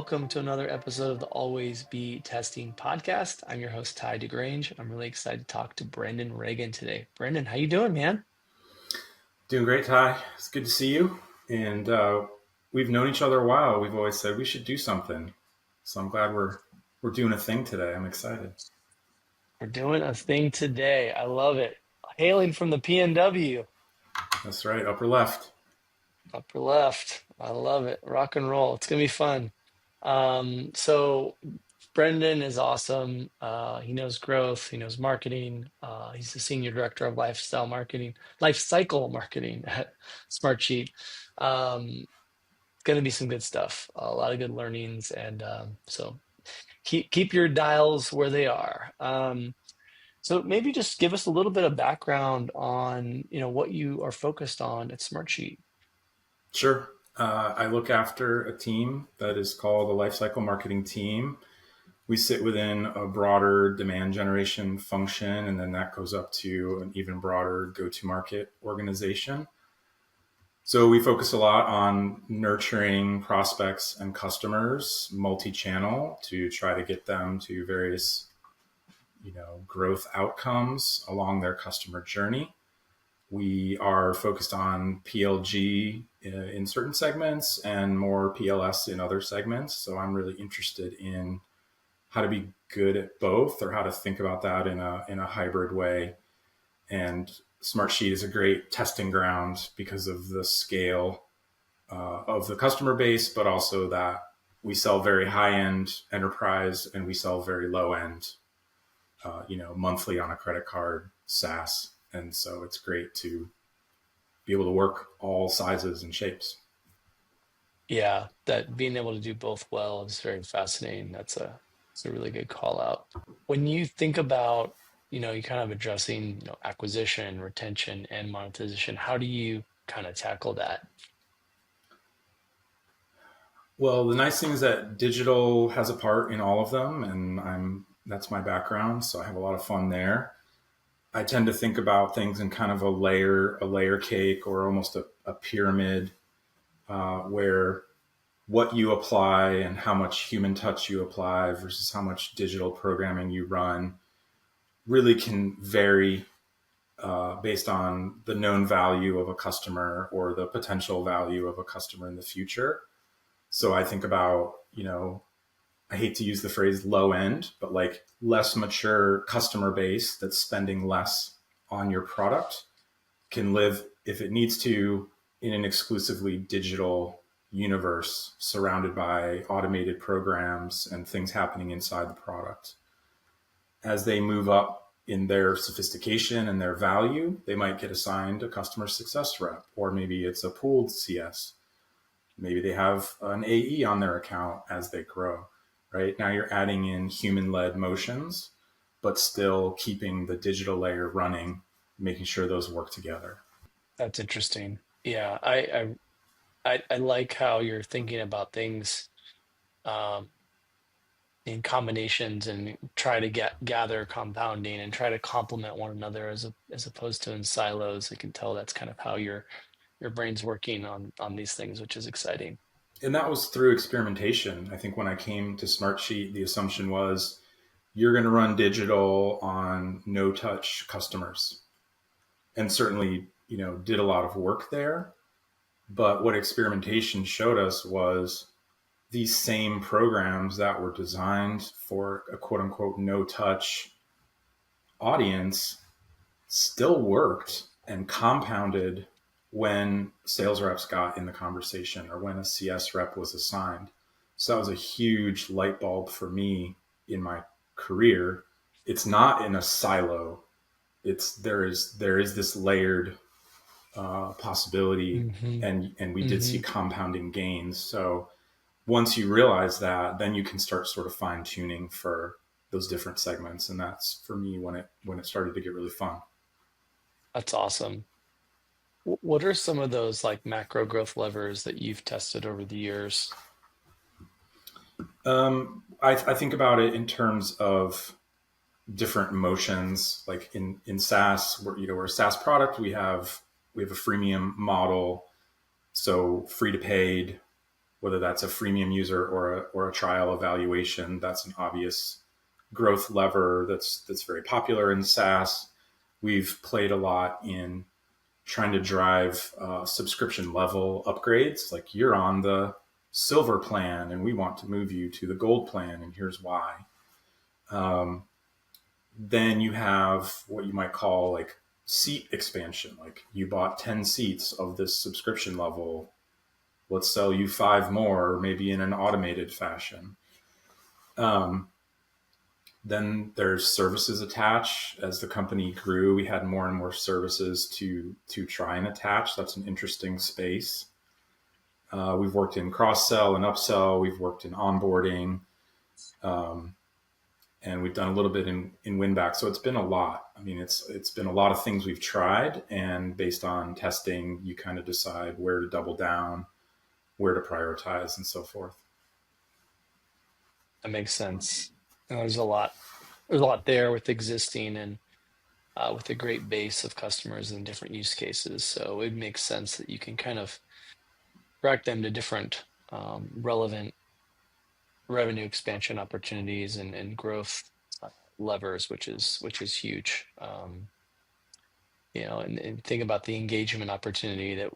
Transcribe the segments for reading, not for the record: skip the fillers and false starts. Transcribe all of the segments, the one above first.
welcome to another episode of the Always Be Testing podcast. I'm your host, DeGrange. I'm really excited to talk to Brendan Regan today. Brendan, how you doing, man? Doing great, Ty. It's good to see you. And we've known each other a while. We've always said we should do something. So I'm glad we're doing a thing today. I'm excited. We're doing a thing today. I love it. Hailing from the PNW, That's right, upper left. upper left. I love it. Rock and roll. It's gonna be fun. So Brendan is awesome. He knows growth. He knows marketing. He's the senior director of lifecycle marketing at Smartsheet. Um, going to be some good stuff. A lot of good learnings, and so keep your dials where they are. So maybe just give us a little bit of background on what you are focused on at Smartsheet. Sure. I look after a team that is called the Lifecycle Marketing team. We sit within a broader demand generation function, and then that goes up to an even broader go-to-market organization. So we focus a lot on nurturing prospects and customers multi-channel to try to get them to various, growth outcomes along their customer journey. We are focused on PLG in certain segments and more PLS in other segments. So I'm really interested in how to be good at both, or how to think about that in a hybrid way. And Smartsheet is a great testing ground because of the scale of the customer base, but also that we sell very high-end enterprise and we sell very low-end, monthly on a credit card SaaS. And so it's great to be able to work all sizes and shapes. Yeah, that being able to do both well is very fascinating. It's a really good call out. When you think about, you kind of addressing, acquisition, retention, and monetization, how do you kind of tackle that? Well, the nice thing is that digital has a part in all of them, and that's my background, so I have a lot of fun there. I tend to think about things in kind of a layer cake, or almost a pyramid, where what you apply and how much human touch you apply versus how much digital programming you run really can vary based on the known value of a customer or the potential value of a customer in the future. So I think about, I hate to use the phrase low end, but like less mature customer base that's spending less on your product can live, if it needs to, in an exclusively digital universe surrounded by automated programs and things happening inside the product. As they move up in their sophistication and their value, they might get assigned a customer success rep, or maybe it's a pooled CS. Maybe they have an AE on their account as they grow. Right now, you're adding in human-led motions, but still keeping the digital layer running, making sure those work together. That's interesting. Yeah, I like how you're thinking about things um, in combinations and try to gather compounding and try to complement one another as opposed to in silos. I can tell that's kind of how your brain's working on these things, which is exciting. And that was through experimentation. I think when I came to Smartsheet, the assumption was you're going to run digital on no touch customers. And certainly, did a lot of work there. But what experimentation showed us was these same programs that were designed for a quote unquote no touch audience still worked and compounded when sales reps got in the conversation or when a CS rep was assigned. So that was a huge light bulb for me in my career. It's not in a silo. There is this layered possibility, Hmm. and we did see Hmm. compounding gains. So once you realize that, then you can start sort of fine tuning for those different segments, and that's for me when it started to get really fun. That's awesome. What are some of those like macro growth levers that you've tested over the years? I think about it in terms of different motions. Like in SaaS, we're a SaaS product. We have a freemium model, so free to paid. whether that's a freemium user or a trial evaluation. That's an obvious growth lever that's very popular in SaaS. We've played a lot in trying to drive subscription level upgrades. Like, you're on the silver plan and we want to move you to the gold plan, and here's why. Um, then you have what you might call like seat expansion. Like, you bought 10 seats of this subscription level. Let's sell you 5 more, maybe in an automated fashion. Um, then there's services attached. As the company grew, we had more and more services to try and attach. That's an interesting space. We've worked in cross sell and upsell. We've worked in onboarding, um, and we've done a little bit in win back. So it's been a lot. I mean, it's been a lot of things we've tried, and based on testing, you kind of decide where to double down, where to prioritize, and so forth. That makes sense. There's a lot. There's a lot there with existing and with a great base of customers and different use cases. So it makes sense that you can kind of direct them to different relevant revenue expansion opportunities and growth levers, which is huge. And think about the engagement opportunity that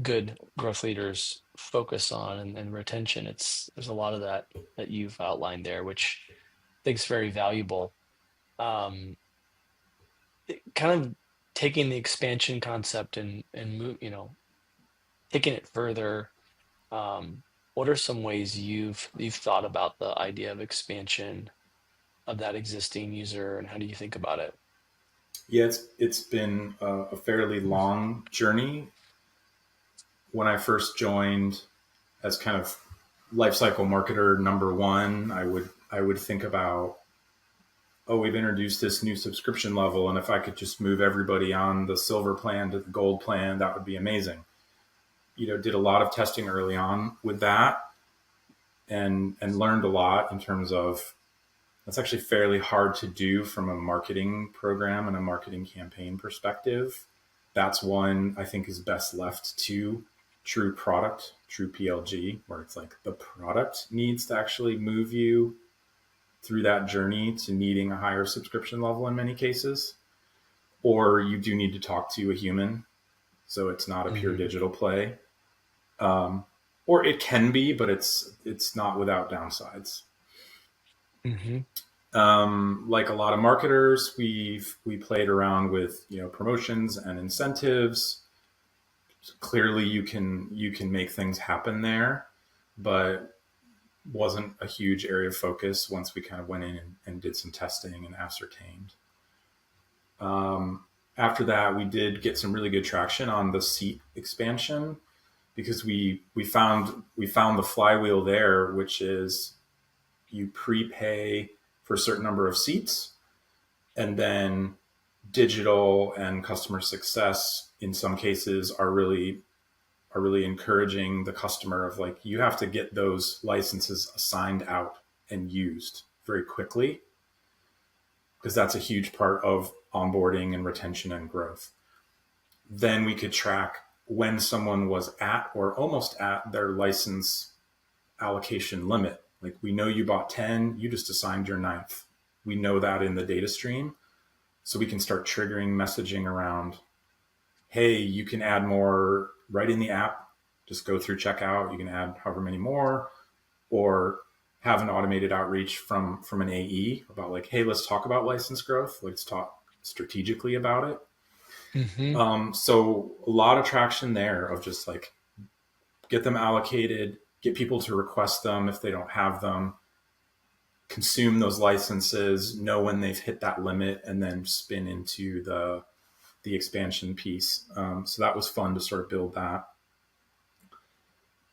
good growth leaders focus on, and retention. There's a lot of that you've outlined there, which I think is very valuable. Um, Kind of taking the expansion concept and taking it further. Um, what are some ways you've thought about the idea of expansion of that existing user, and how do you think about it? Yeah, it's been a fairly long journey. When I first joined as kind of lifecycle marketer number one, I would think about, oh, we've introduced this new subscription level, and if I could just move everybody on the silver plan to the gold plan, that would be amazing. Did a lot of testing early on with that, and learned a lot in terms of that's actually fairly hard to do from a marketing program and a marketing campaign perspective. That's one I think is best left to true product, true PLG, where it's like the product needs to actually move you through that journey to needing a higher subscription level in many cases. Or you do need to talk to a human. So it's not a pure Hmm. digital play. Um, or it can be, but it's not without downsides. Hmm. Like a lot of marketers, we played around with promotions and incentives. Clearly, you can make things happen there, but wasn't a huge area of focus once we kind of went in and did some testing and ascertained. After that, we did get some really good traction on the seat expansion because we found the flywheel there, which is you prepay for a certain number of seats, and then digital and customer success in some cases are really encouraging the customer of like, you have to get those licenses assigned out and used very quickly, because that's a huge part of onboarding and retention and growth. Then we could track when someone was at or almost at their license allocation limit. Like, we know you bought 10, you just assigned your ninth. We know that in the data stream. So we can start triggering messaging around, hey, you can add more right in the app. Just go through checkout. You can add however many more, or have an automated outreach from an AE about like, hey, let's talk about license growth. Let's talk strategically about it. Hmm. So a lot of traction there of just like, get them allocated, get people to request them if they don't have them, consume those licenses, know when they've hit that limit, and then spin into the expansion piece. So that was fun to sort of build that.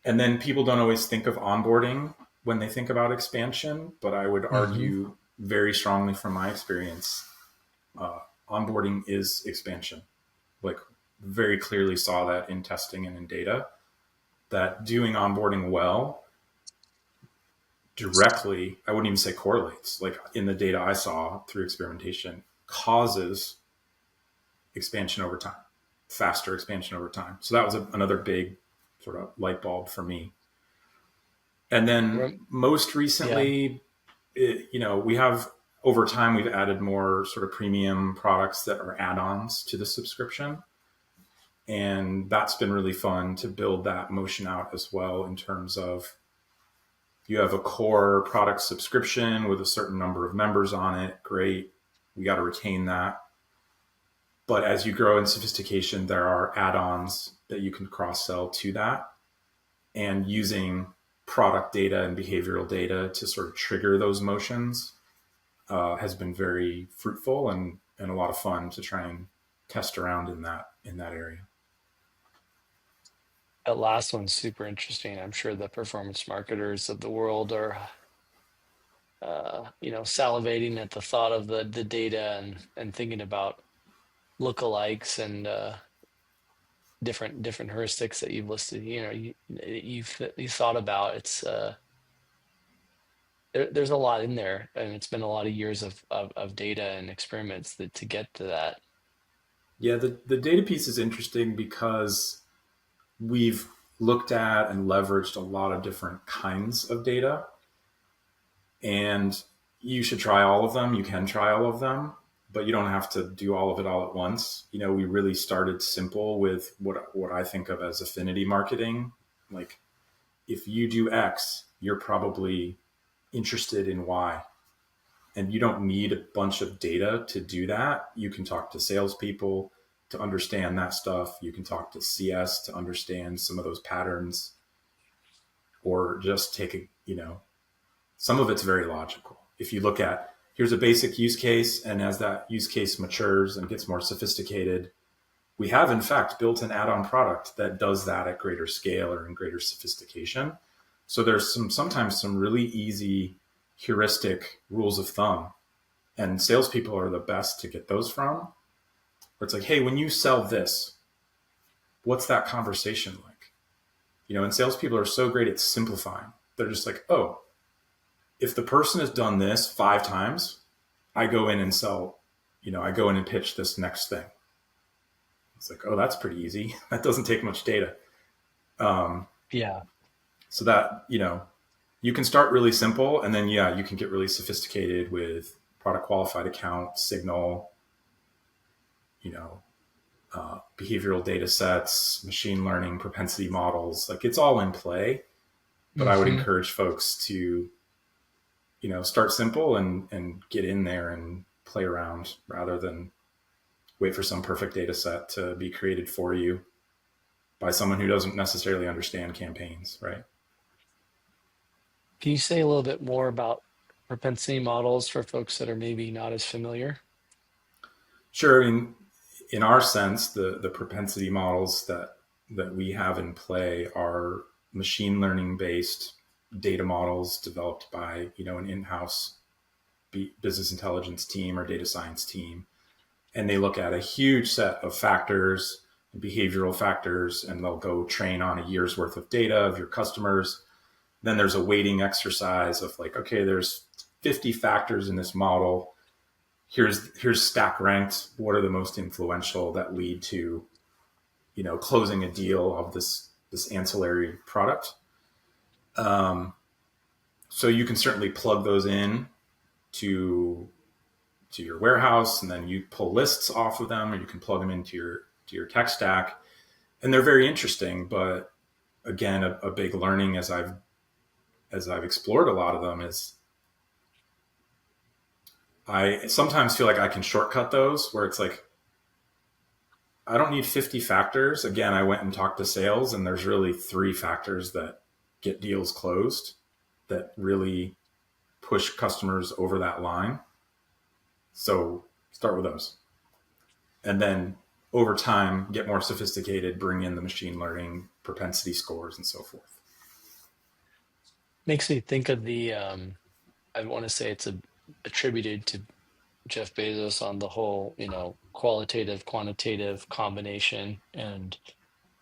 And then people don't always think of onboarding when they think about expansion, but I would Hmm. argue very strongly from my experience, onboarding is expansion. Like, very clearly saw that in testing and in data, that doing onboarding well directly, I wouldn't even say correlates, like in the data I saw through experimentation, causes expansion over time, faster expansion over time. So that was another big sort of light bulb for me. And then Rem- most yeah, recently, we have over time we've added more sort of premium products that are add-ons to the subscription, and that's been really fun to build that motion out as well in terms of you have a core product subscription with a certain number of members on it. Great. We got to retain that. But as you grow in sophistication, there are add ons that you can cross sell to that. And using product data and behavioral data to sort of trigger those motions has been very fruitful and a lot of fun to try and test around in that area. that last one's super interesting. I'm sure the performance marketers of the world are, salivating at the thought of the data and thinking about lookalikes and different heuristics that you've listed. You thought about. It's there's a lot in there, and it's been a lot of years of data and experiments to get to that. Yeah, the data piece is interesting because we've looked at and leveraged a lot of different kinds of data, and you should try all of them. You can try all of them, but you don't have to do all of it all at once. We really started simple with what I think of as affinity marketing. Like, if you do X, you're probably interested in Y, and you don't need a bunch of data to do that. You can talk to salespeople to understand that stuff. You can talk to CS to understand some of those patterns, or just take some of it's very logical. If you look at, here's a basic use case, and as that use case matures and gets more sophisticated, we have in fact built an add-on product that does that at greater scale or in greater sophistication. So there's sometimes some really easy heuristic rules of thumb, and salespeople are the best to get those from. Where it's like, hey, when you sell this, what's that conversation like? And salespeople are so great at simplifying. They're just like, oh, if the person has done this 5 times, I go in and sell, I go in and pitch this next thing. It's like, oh, that's pretty easy. That doesn't take much data. Um, Yeah. so that, you can start really simple, and then, yeah, you can get really sophisticated with product qualified account, signal, you know, behavioral data sets, machine learning, propensity models. Like, it's all in play, but I would Hmm. encourage folks to, start simple and get in there and play around rather than wait for some perfect data set to be created for you by someone who doesn't necessarily understand campaigns, right? Can you say a little bit more about propensity models for folks that are maybe not as familiar? Sure. In our sense, the propensity models that we have in play are machine learning based data models developed by an in-house business intelligence team or data science team, and they look at a huge set of factors, behavioral factors, and they'll go train on a year's worth of data of your customers. Then there's a weighting exercise of like, okay, there's 50 factors in this model. Here's stack ranked. What are the most influential that lead to closing a deal of this ancillary product? Um, so you can certainly plug those in to your warehouse, and then you pull lists off of them, or you can plug them into your tech stack, and they're very interesting. But again, a big learning as I've explored a lot of them is I sometimes feel like I can shortcut those, where it's like, I don't need 50 factors. Again, I went and talked to sales, and there's really 3 factors that get deals closed, that really push customers over that line. So start with those. And then over time, get more sophisticated, bring in the machine learning, propensity scores, and so forth. Makes me think of I want to say it's attributed to Jeff Bezos on the whole, qualitative, quantitative combination. And,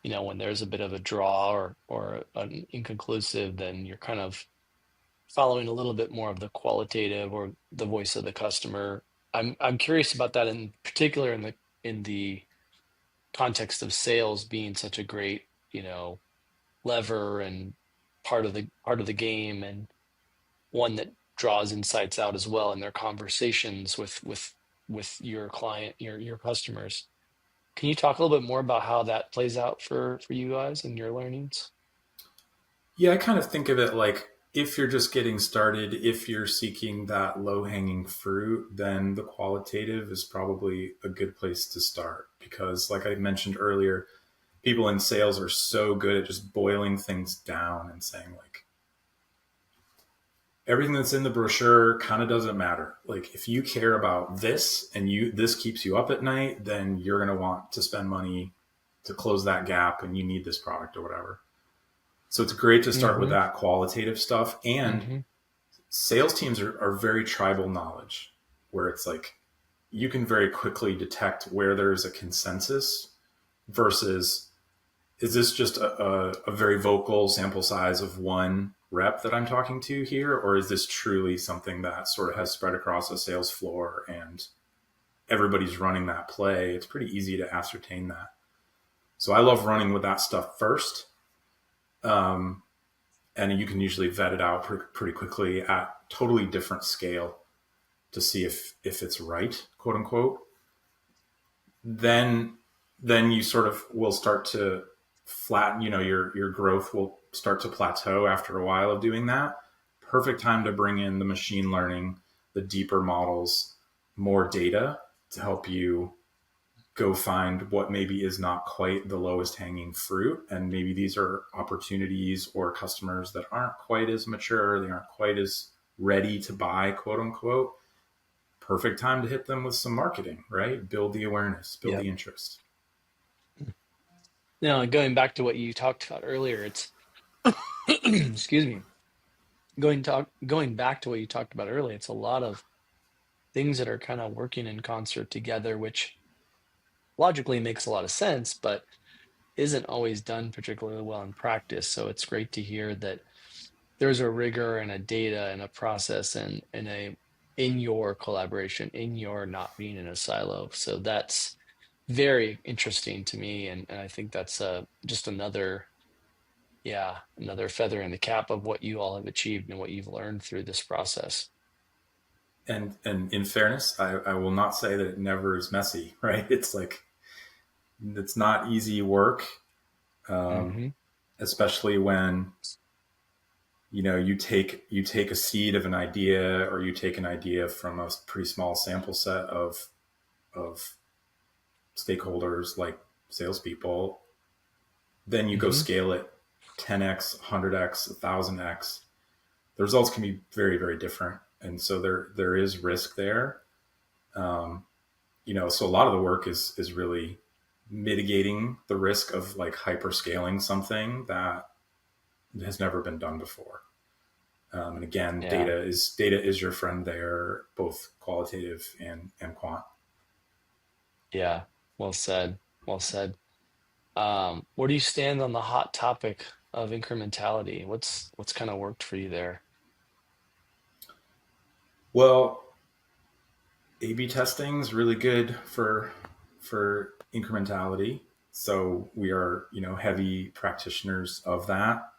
when there's a bit of a draw or an inconclusive, then you're kind of following a little bit more of the qualitative or the voice of the customer. I'm curious about that in particular in the context of sales being such a great, lever and part of the game, and one that draws insights out as well in their conversations with your client, your customers. Can you talk a little bit more about how that plays out for you guys and your learnings? Yeah, I kind of think of it like if you're just getting started, if you're seeking that low hanging fruit, then the qualitative is probably a good place to start. Because, like I mentioned earlier, people in sales are so good at just boiling things down and saying, like, everything that's in the brochure kind of doesn't matter. Like, if you care about this and this keeps you up at night, then you're going to want to spend money to close that gap and you need this product or whatever. So it's great to start with Mm-hmm. that qualitative stuff. And Mm-hmm. sales teams are very tribal knowledge, where it's like you can very quickly detect where there's a consensus versus is this just a very vocal sample size of one rep that I'm talking to here, or is this truly something that sort of has spread across a sales floor and everybody's running that play? It's pretty easy to ascertain that. So I love running with that stuff first. Um, and you can usually vet it out pretty quickly at totally different scale to see if it's right, quote unquote. Then then you sort of will start to flatten. Your growth will start to plateau after a while of doing that. Perfect time to bring in the machine learning, the deeper models, more data to help you go find what maybe is not quite the lowest hanging fruit. And maybe these are opportunities or customers that aren't quite as mature, they aren't quite as ready to buy, quote unquote. Perfect time to hit them with some marketing, right? Build the awareness, build Yeah. the interest. Now, going back to what you talked about earlier, it's excuse me. Going back to what you talked about earlier, it's a lot of things that are kind of working in concert together, which logically makes a lot of sense, but isn't always done particularly well in practice. So it's great to hear that there's a rigor and a data and a process and a in your collaboration, in your not being in a silo. So that's very interesting to me, and I think that's just another, yeah, another feather in the cap of what you all have achieved and what you've learned through this process. And in fairness, I will not say that it never is messy, right? It's like it's not easy work, um, Mm-hmm. especially when you take a seed of an idea, or you take an idea from a pretty small sample set of stakeholders like salespeople. Then you go Mm-hmm. scale it 10x, 100x, 1000x. The results can be very, very different, and so there is risk there. Um, so a lot of the work is really mitigating the risk of like hyper scaling something that has never been done before. And again, Yeah. data is your friend there, both qualitative and quant. Yeah. Well said. Well said. Where do you stand on the hot topic of incrementality? What's kind of worked for you there? Well, A/B testing is really good for incrementality. So we are heavy practitioners of that.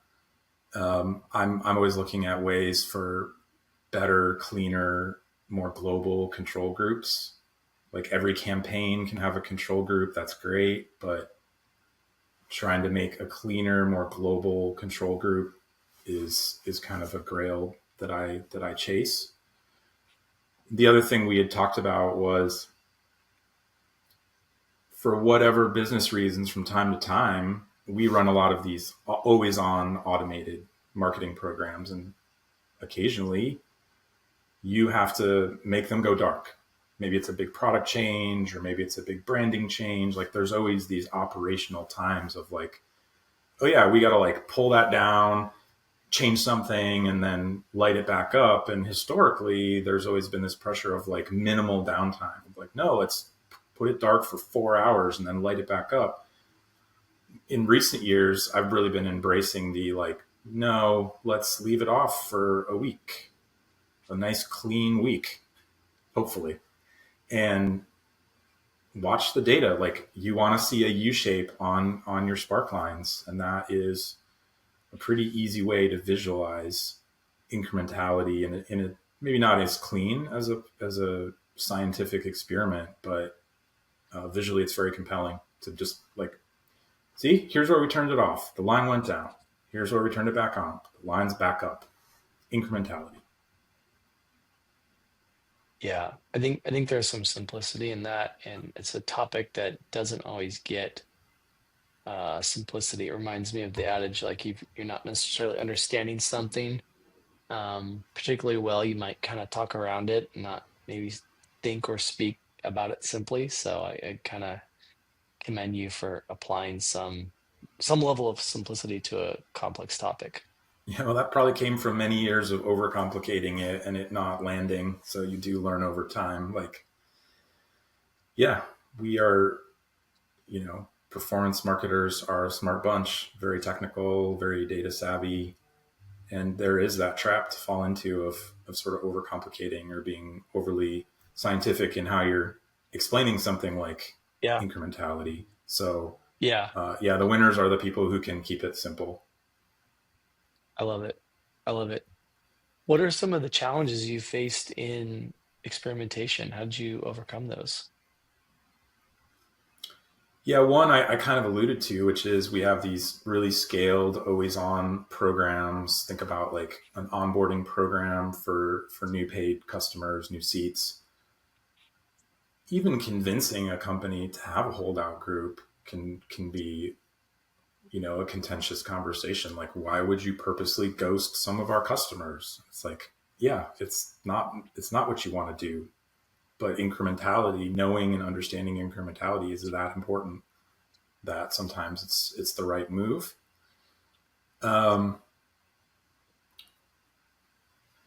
I'm always looking at ways for better, cleaner, more global control groups. Like every campaign can have a control group. That's great, but trying to make a cleaner, more global control group is kind of a grail that I chase. The other thing we had talked about was, for whatever business reasons, from time to time, we run a lot of these always on automated marketing programs, and occasionally you have to make them go dark. Maybe it's a big product change, or maybe it's a big branding change. Like there's always these operational times of like, oh yeah, we got to like pull that down, change something, and then light it back up. And historically, there's always been this pressure of like minimal downtime. Like, no, let's put it dark for 4 hours and then light it back up. In recent years, I've really been embracing the like, no, let's leave it off for a week, a nice clean week, hopefully, and watch the data. Like you want to see a U shape on your spark lines, and that is a pretty easy way to visualize incrementality in a maybe not as clean as a scientific experiment, but visually it's very compelling to just like, see, here's where we turned it off. The line went down. Here's where we turned it back on. The line's back up. Incrementality. Yeah, I think there's some simplicity in that, and it's a topic that doesn't always get simplicity. It reminds me of the adage, like if you're not necessarily understanding something particularly well, you might kind of talk around it and not maybe think or speak about it simply. So I kind of commend you for applying some level of simplicity to a complex topic. Yeah, well, that probably came from many years of overcomplicating it and it not landing. So you do learn over time. Like, yeah, we are, performance marketers are a smart bunch, very technical, very data savvy. And there is that trap to fall into of sort of overcomplicating or being overly scientific in how you're explaining something like Yeah, incrementality. So, yeah, yeah, the winners are the people who can keep it simple. I love it. I love it. What are some of the challenges you faced in experimentation? How did you overcome those? Yeah, one I kind of alluded to, which is we have these really scaled, always on programs. Think about like an onboarding program for new paid customers, new seats. Even convincing a company to have a holdout group can be, a contentious conversation. Like, why would you purposely ghost some of our customers? It's like, yeah, it's not what you want to do. But incrementality, knowing and understanding incrementality is that important that sometimes it's the right move. Um,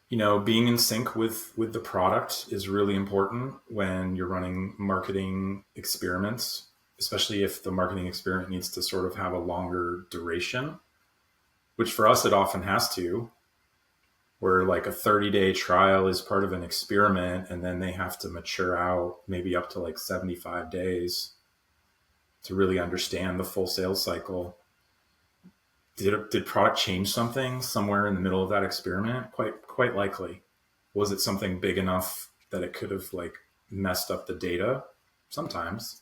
being in sync with the product is really important when you're running marketing experiments, especially if the marketing experiment needs to sort of have a longer duration, which for us it often has to, where like a 30-day trial is part of an experiment and then they have to mature out maybe up to like 75 days to really understand the full sales cycle. Did product change something somewhere in the middle of that experiment? Quite likely. Was it something big enough that it could have like messed up the data? Sometimes.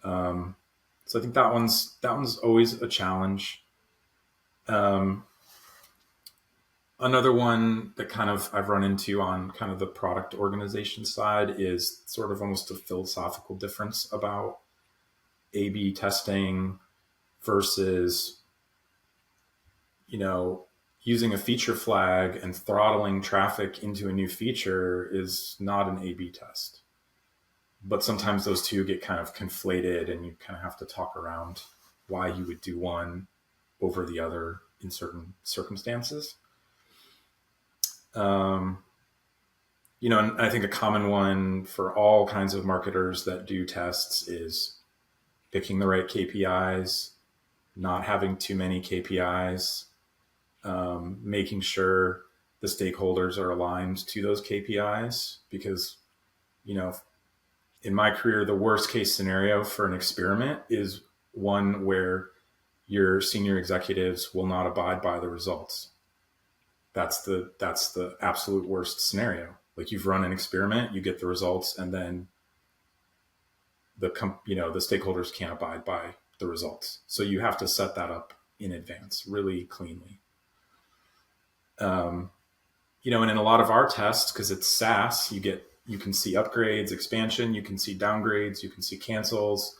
So I think that one's always a challenge. Um, Another one that kind of I've run into on kind of the product organization side is sort of almost a philosophical difference about A/B testing versus you know, using a feature flag and throttling traffic into a new feature is not an A/B test. But sometimes those two get kind of conflated, and you kind of have to talk around why you would do one over the other in certain circumstances. Um, and I think a common one for all kinds of marketers that do tests is picking the right KPIs, not having too many KPIs, making sure the stakeholders are aligned to those KPIs. Because, you know, in my career, the worst case scenario for an experiment is one where your senior executives will not abide by the results. That's the absolute worst scenario. Like, you've run an experiment, you get the results, and then the stakeholders can't abide by the results. So you have to set that up in advance really cleanly. Um, and in a lot of our tests, because it's SaaS, you can see upgrades, expansion, you can see downgrades, you can see cancels.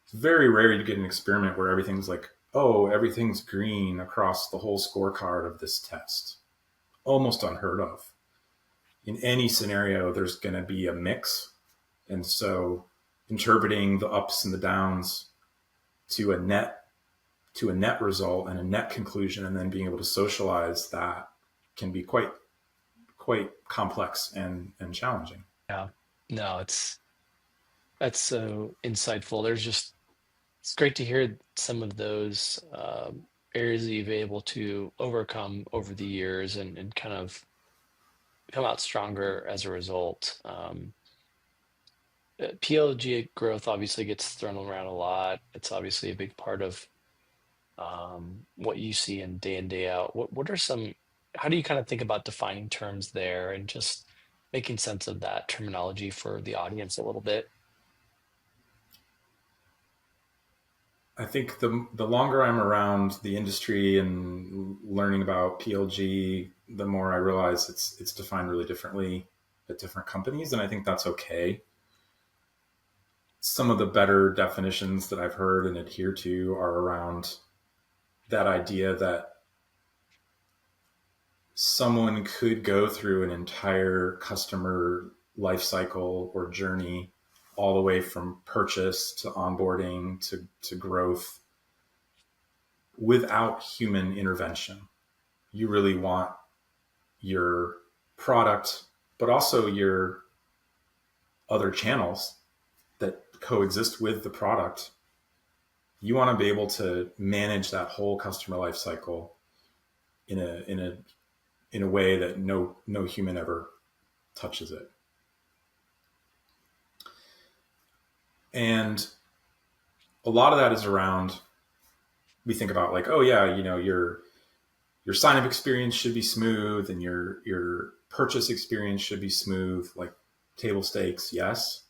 It's very rare you get an experiment where everything's like, oh, everything's green across the whole scorecard of this test. Almost unheard of. In any scenario, there's going to be a mix. And so interpreting the ups and the downs to a net result and a net conclusion, and then being able to socialize that can be quite complex and challenging. Yeah, no, that's so insightful. It's great to hear some of those areas that you've been able to overcome over the years and kind of come out stronger as a result. PLG growth obviously gets thrown around a lot. It's obviously a big part of what you see in day out. What are some, how do you kind of think about defining terms there and just making sense of that terminology for the audience a little bit? I think the longer I'm around the industry and learning about PLG, the more I realize it's defined really differently at different companies, and I think that's okay. Some of the better definitions that I've heard and adhere to are around that idea that someone could go through an entire customer life cycle or journey all the way from purchase to onboarding to growth without human intervention. You really want your product, but also your other channels that coexist with the product. You want to be able to manage that whole customer life cycle in a way that no human ever touches it. And a lot of that is around, we think about like, oh yeah, your sign up experience should be smooth and your purchase experience should be smooth, like table stakes, yes.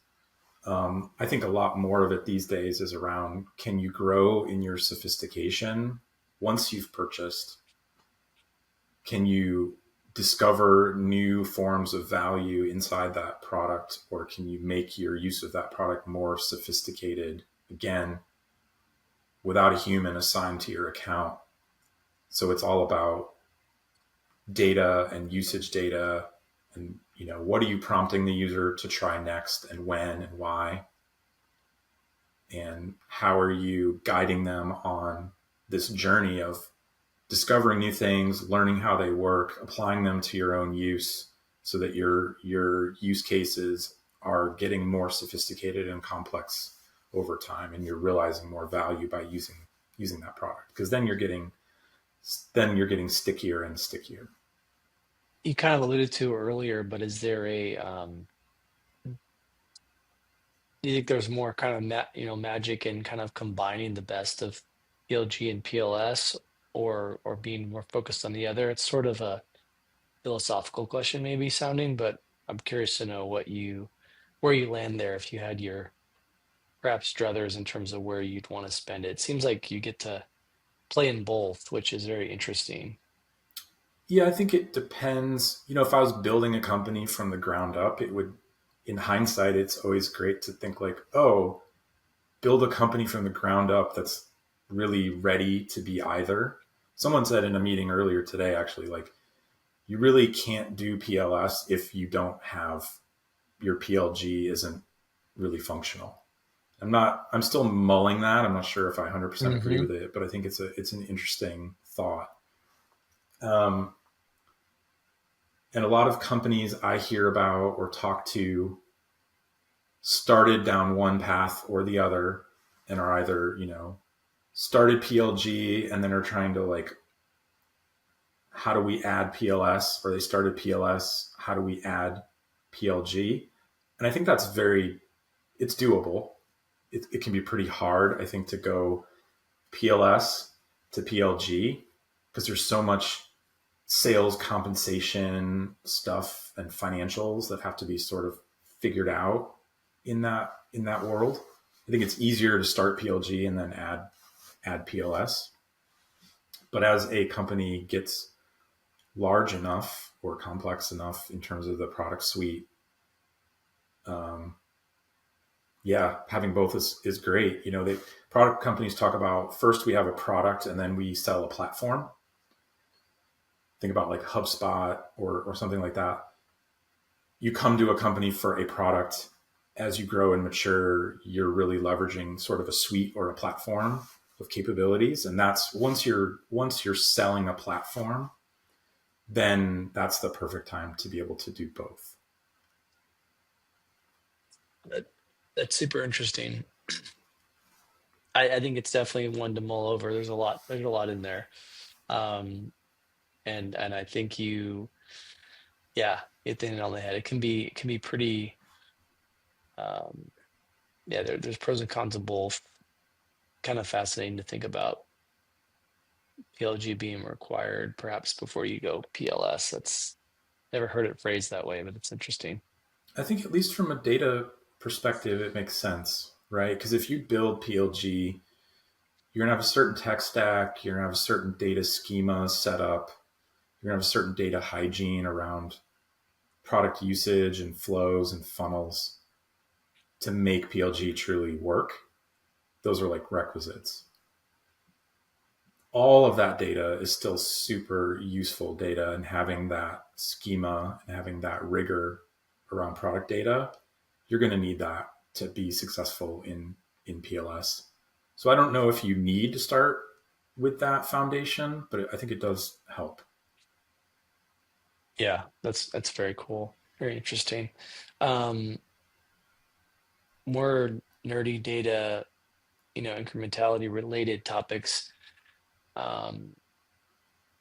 I think a lot more of it these days is around, can you grow in your sophistication once you've purchased? Can you discover new forms of value inside that product, or can you make your use of that product more sophisticated again without a human assigned to your account? So it's all about data and usage data, and what are you prompting the user to try next, and when and why, and how are you guiding them on this journey of discovering new things, learning how they work, applying them to your own use, so that your use cases are getting more sophisticated and complex over time, and you're realizing more value by using that product, because then you're getting stickier and stickier. You kind of alluded to earlier, but is there a, do you think there's more kind of magic in kind of combining the best of PLG and PLS, or being more focused on the other? It's sort of a philosophical question maybe sounding, but I'm curious to know where you land there if you had your perhaps druthers in terms of where you'd want to spend it. It seems like you get to play in both, which is very interesting. Yeah, I think it depends. If I was building a company from the ground up, it would, in hindsight, it's always great to think like, oh, build a company from the ground up that's really ready to be either. Someone said in a meeting earlier today, actually, like, you really can't do PLS if you don't have, your PLG isn't really functional. I'm still mulling that. I'm not sure if I 100% agree Hmm. with it, but I think it's an interesting thought. Um, and a lot of companies I hear about or talk to started down one path or the other, and are either, started PLG and then are trying to like, how do we add PLS? Or they started PLS, how do we add PLG? And I think it's doable. It can be pretty hard, I think, to go PLS to PLG, because there's so much sales compensation stuff and financials that have to be sort of figured out in that world. I think it's easier to start PLG and then add PLS. But as a company gets large enough or complex enough in terms of the product suite, um, yeah, having both is great. They product companies talk about, first we have a product and then we sell a platform. Think about like HubSpot or something like that. You come to a company for a product. As you grow and mature, you're really leveraging sort of a suite or a platform of capabilities. And that's, once you're selling a platform, then that's the perfect time to be able to do both. That, that's super interesting. I think it's definitely one to mull over. There's a lot in there. Um, and I think yeah, hit the nail on the head. It can be pretty, um, yeah, there's pros and cons of both. Kind of fascinating to think about. PLG being required perhaps before you go PLS. That's never heard it phrased that way, but it's interesting. I think at least from a data perspective, it makes sense, right? Because if you build PLG, you're gonna have a certain tech stack, you're gonna have a certain data schema set up, you're gonna have a certain data hygiene around product usage and flows and funnels to make PLG truly work. Those are like requisites. All of that data is still super useful data, and having that schema and having that rigor around product data, you're going to need that to be successful in PLS. So I don't know if you need to start with that foundation, but I think it does help. Yeah, that's very cool. Very interesting. Um, More nerdy data, incrementality related topics. Um,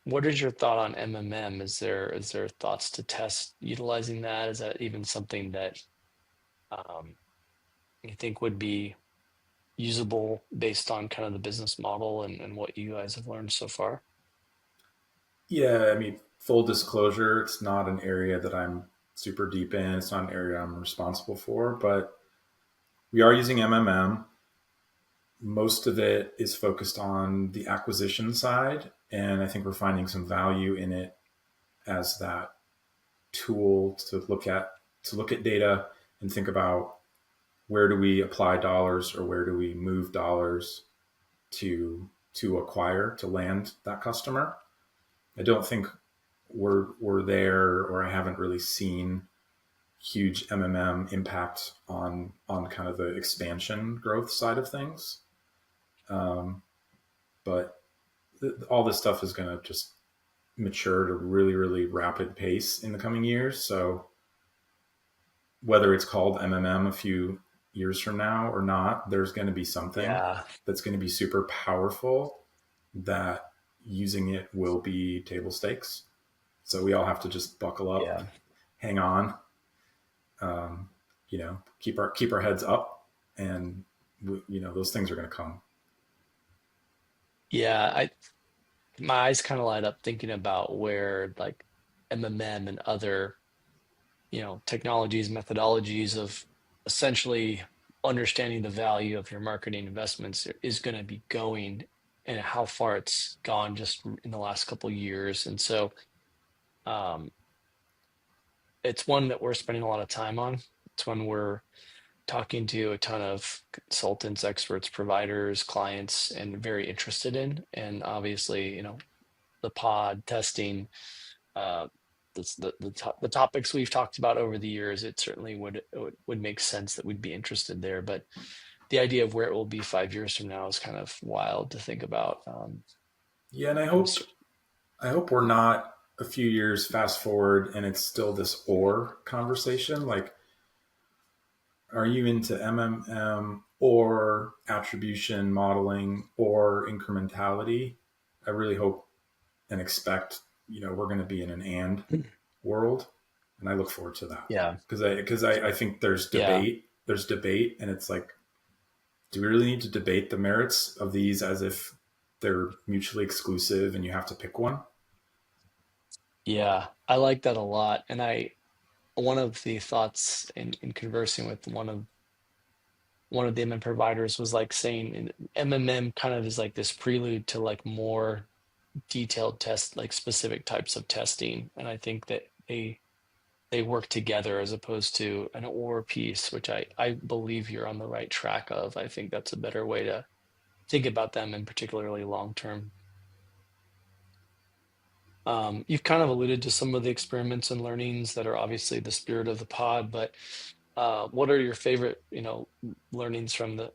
what is your thought on MMM? Is there thoughts to test utilizing that? Is that even something that um, you think would be usable based on kind of the business model and what you guys have learned so far? Yeah, I mean, full disclosure, it's not an area that I'm super deep in. It's not an area I'm responsible for, but we are using MMM. Most of it is focused on the acquisition side, and I think we're finding some value in it as that tool to look at data and think about where do we apply dollars or where do we move dollars to acquire to land that customer. I don't think we're there, or I haven't really seen huge MMM impact on kind of the expansion growth side of things. Um, but all this stuff is going to just mature at a really, really rapid pace in the coming years. So whether it's called MMM a few years from now or not, there's going to be something Yeah, that's going to be super powerful that using it will be table stakes. So we all have to just buckle up, yeah, hang on, keep our heads up, and those things are going to come. yeah. My eyes kind of light up thinking about where like MMM and other, technologies, methodologies of essentially understanding the value of your marketing investments is going to be going and how far it's gone just in the last couple of years. And so um, it's one that we're spending a lot of time on. It's one we're talking to a ton of consultants, experts, providers, clients, and very interested in. And obviously, the pod testing, uh, the topics we've talked about over the years, it certainly would make sense that we'd be interested there. But the idea of where it will be 5 years from now is kind of wild to think about. Yeah, and I I'm hope I hope we're not a few years fast forward and it's still this or conversation. Like, are you into MMM or attribution modeling or incrementality? I really hope and expect, we're going to be in an and world. And I look forward to that Yeah, because I think yeah, there's debate, and it's like, do we really need to debate the merits of these as if they're mutually exclusive and you have to pick one? yeah. I like that a lot. And one of the thoughts in conversing with one of the MMM providers was like saying MMM kind of is like this prelude to like more detailed test, like specific types of testing. And I think that they work together as opposed to an or piece, which I believe you're on the right track of. I think that's a better way to think about them, and particularly long term. You've kind of alluded to some of the experiments and learnings that are obviously the spirit of the pod, but what are your favorite, learnings from the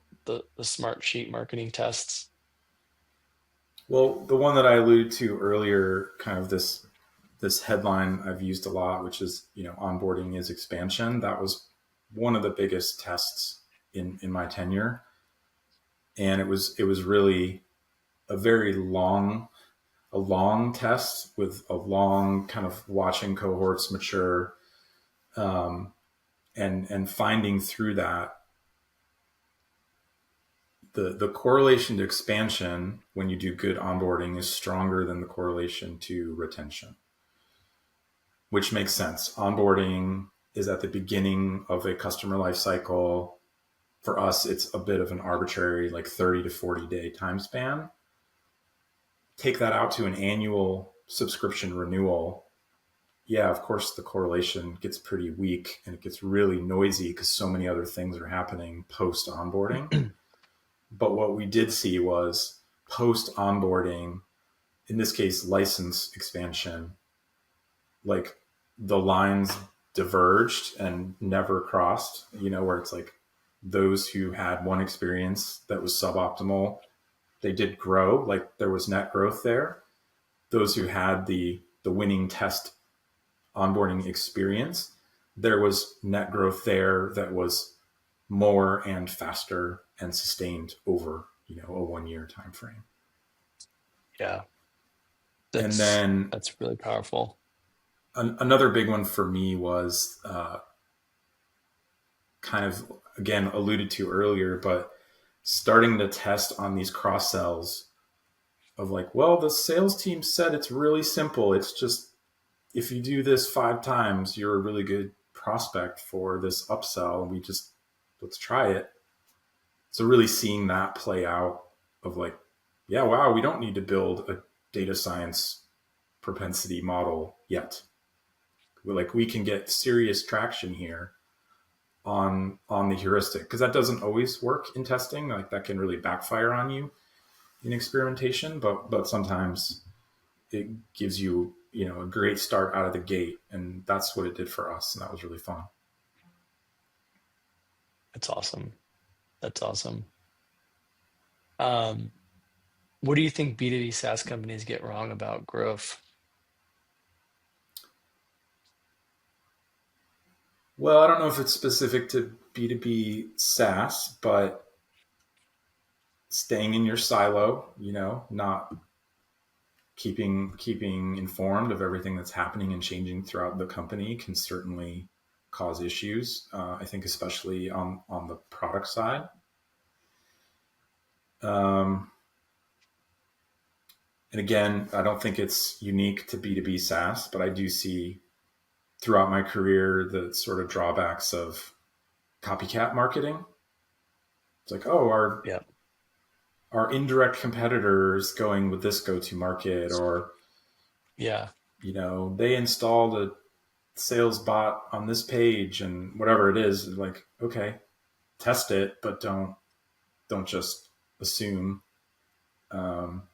Smartsheet marketing tests? Well, the one that I alluded to earlier, kind of this headline I've used a lot, which is, onboarding is expansion. That was one of the biggest tests in my tenure, and it was really a very long test with a long kind of watching cohorts mature, and finding through that the correlation to expansion when you do good onboarding is stronger than the correlation to retention, which makes sense. Onboarding is at the beginning of a customer life cycle. For us, it's a bit of an arbitrary, like 30 to 40 day time span. Take that out to an annual subscription renewal. Yeah, of course, the correlation gets pretty weak and it gets really noisy because so many other things are happening post onboarding. But what we did see was post onboarding, in this case, license expansion, like the lines diverged and never crossed, where it's like those who had one experience that was suboptimal, they did grow, like there was net growth there. Those who had the winning test onboarding experience, there was net growth there that was more and faster and sustained over, a 1 year time frame. Yeah, And that's then that's really powerful. another big one for me was kind of, again, alluded to earlier, but starting to test on these cross sells of like, well, the sales team said it's really simple. It's just if you do this 5 times, you're a really good prospect for this upsell. And let's try it. So really seeing that play out of like, yeah, wow, we don't need to build a data science propensity model yet. We can get serious traction here on the heuristic, because that doesn't always work in testing. Like that can really backfire on you in experimentation, but sometimes it gives you, a great start out of the gate. And that's what it did for us. And that was really fun. That's awesome. That's awesome. Um, what do you think B2B SaaS companies get wrong about growth? Well, I don't know if it's specific to B2B SaaS, but staying in your silo, not keeping informed of everything that's happening and changing throughout the company can certainly cause issues. I think especially on the product side. Um, and again, I don't think it's unique to B2B SaaS, but I do see throughout my career the sort of drawbacks of copycat marketing. It's like, oh, Yeah, our indirect competitors going with this go-to market, or yeah, they installed a sales bot on this page and whatever it is. Like, okay, test it, but don't just assume. um,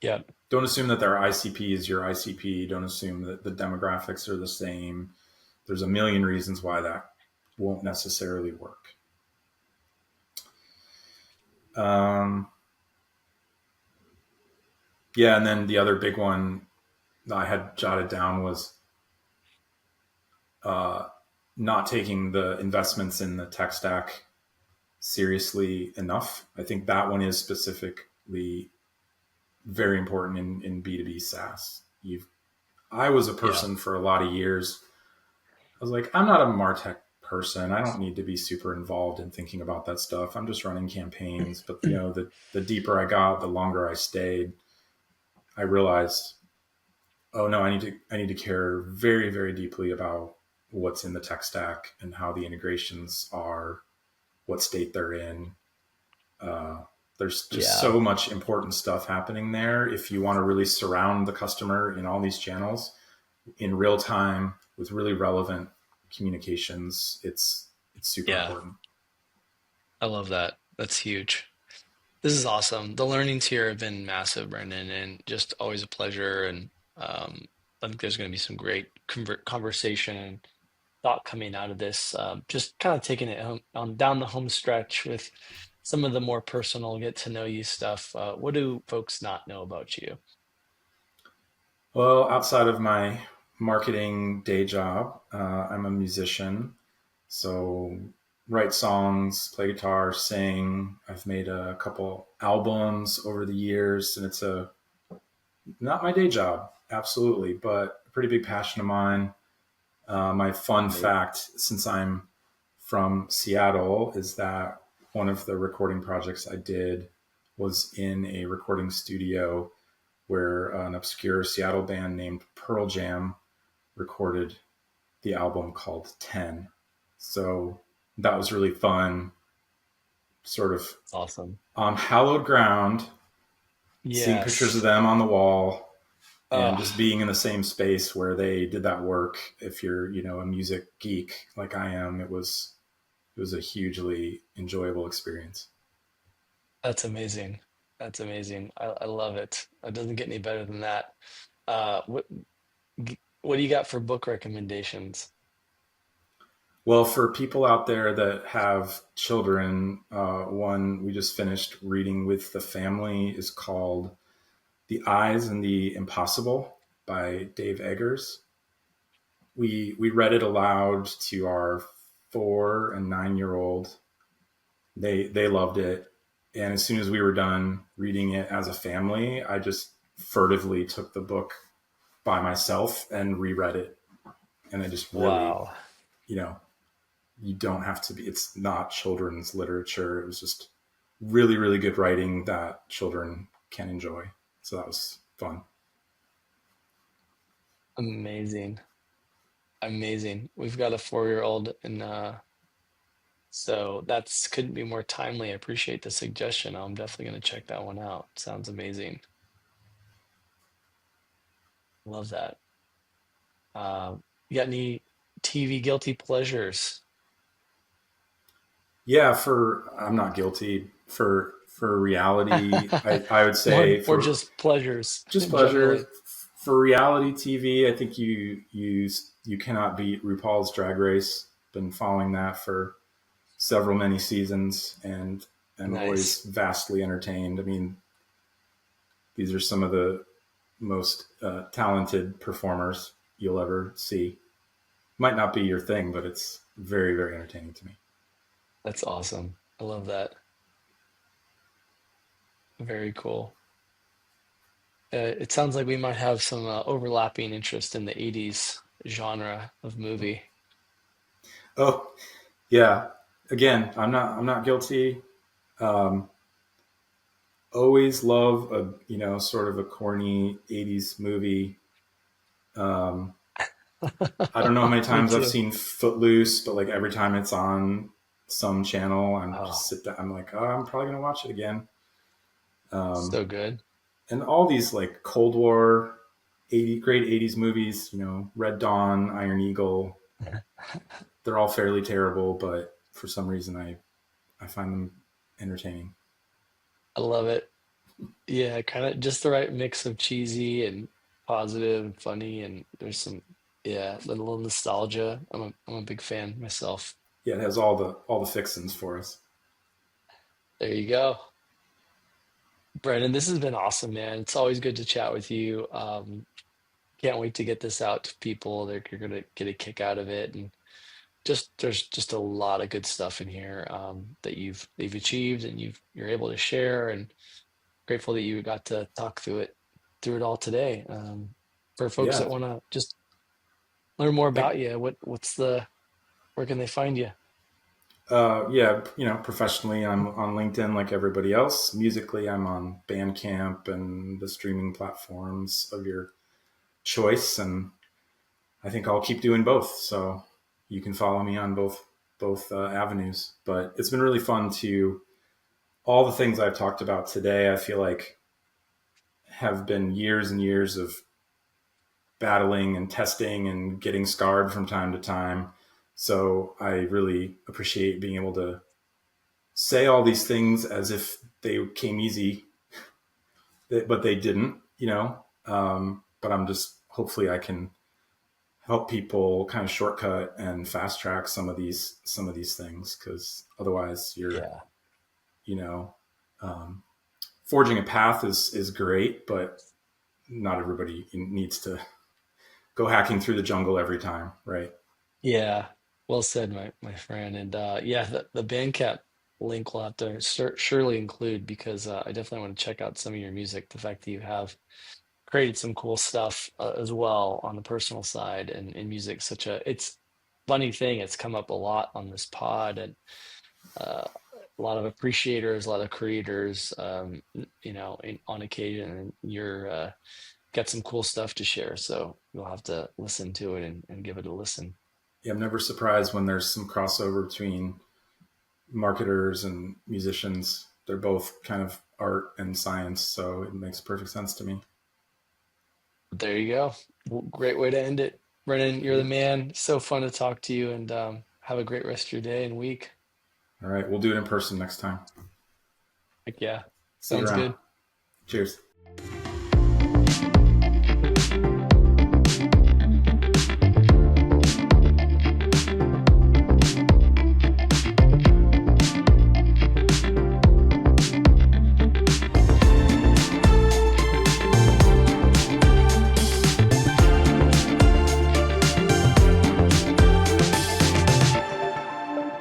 yeah, don't assume that their ICP is your ICP. Don't assume that the demographics are the same. There's a million reasons why that won't necessarily work. um, yeah, and then the other big one that I had jotted down was uh, not taking the investments in the tech stack seriously enough. I think that one is specifically very important in B2B SaaS. I was a yeah. person for a lot of years. I was like, I'm not a martech person. I don't need to be super involved in thinking about that stuff. I'm just running campaigns. But the deeper I got, the longer I stayed, I realized, oh no, I need to care very, very deeply about what's in the tech stack and how the integrations are, what state they're in. Uh, there's just Yeah, so much important stuff happening there. If you want to really surround the customer in all these channels in real time with really relevant communications, it's super yeah. important. I love that. That's huge. This is awesome. The learnings here have been massive, Brendan, and just always a pleasure. And I think there's going to be some great conversation and thought coming out of this. Just kind of taking it on down the home stretch with some of the more personal get to know you stuff. What do folks not know about you? Well, outside of my marketing day job, I'm a musician. So write songs, play guitar, sing. I've made a couple albums over the years, and it's a not my day job, absolutely, but a pretty big passion of mine. My fun Right. fact, since I'm from Seattle, is that one of the recording projects I did was in a recording studio where an obscure Seattle band named Pearl Jam recorded the album called 10. So that was really fun, sort of Awesome. on hallowed ground, seeing pictures of Yes. them on the wall and Oh, just being in the same space where they did that work. If you're, a music geek like I am, it was a hugely enjoyable experience. that's amazing. That's amazing. I love it. It doesn't get any better than that. What what do you got for book recommendations? Well, for people out there that have children, one we just finished reading with the family is called The Eyes and the Impossible by Dave Eggers. We read it aloud to our 4 and 9 year old. They loved it, and as soon as we were done reading it as a family, I just furtively took the book by myself and reread it, and I just really, Wow. you know, you don't have to be. It's not children's literature. It was just really, really good writing that children can enjoy. So that was fun. Amazing. Amazing. We've got a 4-year-old and so that's couldn't be more timely. I appreciate the suggestion. I'm definitely going to check that one out. Sounds amazing. Love that. You got any TV guilty pleasures? Yeah, for I'm not guilty for reality. I would say More for just pleasures just pleasure generally. for reality TV. I think you cannot beat RuPaul's Drag Race. Been following that for several many seasons, and am always Nice. vastly entertained. I mean, these are some of the most talented performers you'll ever see. Might not be your thing, but it's very, very entertaining to me. That's awesome. I love that. Very cool. It sounds like we might have some overlapping interest in the 80s genre of movie. Oh, yeah. Again, I'm not guilty. Um, always love a sort of a corny '80s movie. Um, I don't know how many Me times I've too. seen Footloose, but like every time it's on some channel, I'm just Oh, sit down. I'm like, oh, I'm probably gonna watch it again. Um, so good. and all these like Cold War, great '80s movies. Red Dawn, Iron Eagle. They're all fairly terrible, but for some reason, I find them entertaining. I love it. Yeah, kind of just the right mix of cheesy and positive and funny, and there's some, yeah, a little nostalgia. I'm a big fan myself. Yeah, it has all the fixins for us. There you go. Brendan, this has been awesome, man. It's always good to chat with you. Can't wait to get this out to people. You're gonna get a kick out of it, and just there's just a lot of good stuff in here that you've achieved and you're able to share. And grateful that you got to talk through it all today. For folks that Yeah, want to just learn more I, about you, where can they find you? yeah, professionally, I'm on LinkedIn like everybody else. Musically, I'm on Bandcamp and the streaming platforms of your choice, and I think I'll keep doing both. So you can follow me on both avenues. But it's been really fun to all the things I've talked about today. I feel like have been years and years of battling and testing and getting scarred from time to time. So I really appreciate being able to say all these things as if they came easy, but they didn't, but I'm just hopefully I can help people kind of shortcut and fast track some of these things because otherwise you're Yeah. you know um, forging a path is great, but not everybody needs to go hacking through the jungle every time, right? Yeah. Well said, my friend. And yeah, the Bandcamp link we'll have to surely include because I definitely want to check out some of your music. The fact that you have created some cool stuff as well on the personal side and in music, it's funny thing. It's come up a lot on this pod and uh, a lot of appreciators, a lot of creators, on occasion, and you're got some cool stuff to share. So you'll have to listen to it and give it a listen. Yeah, I'm never surprised when there's some crossover between marketers and musicians. They're both kind of art and science, so it makes perfect sense to me. There you go. Well, great way to end it. Brennan, you're the Sweet. man. So fun to talk to you, and have a great rest of your day and week. All right, we'll do it in person next time. Like, yeah, See you sounds around. good. Cheers.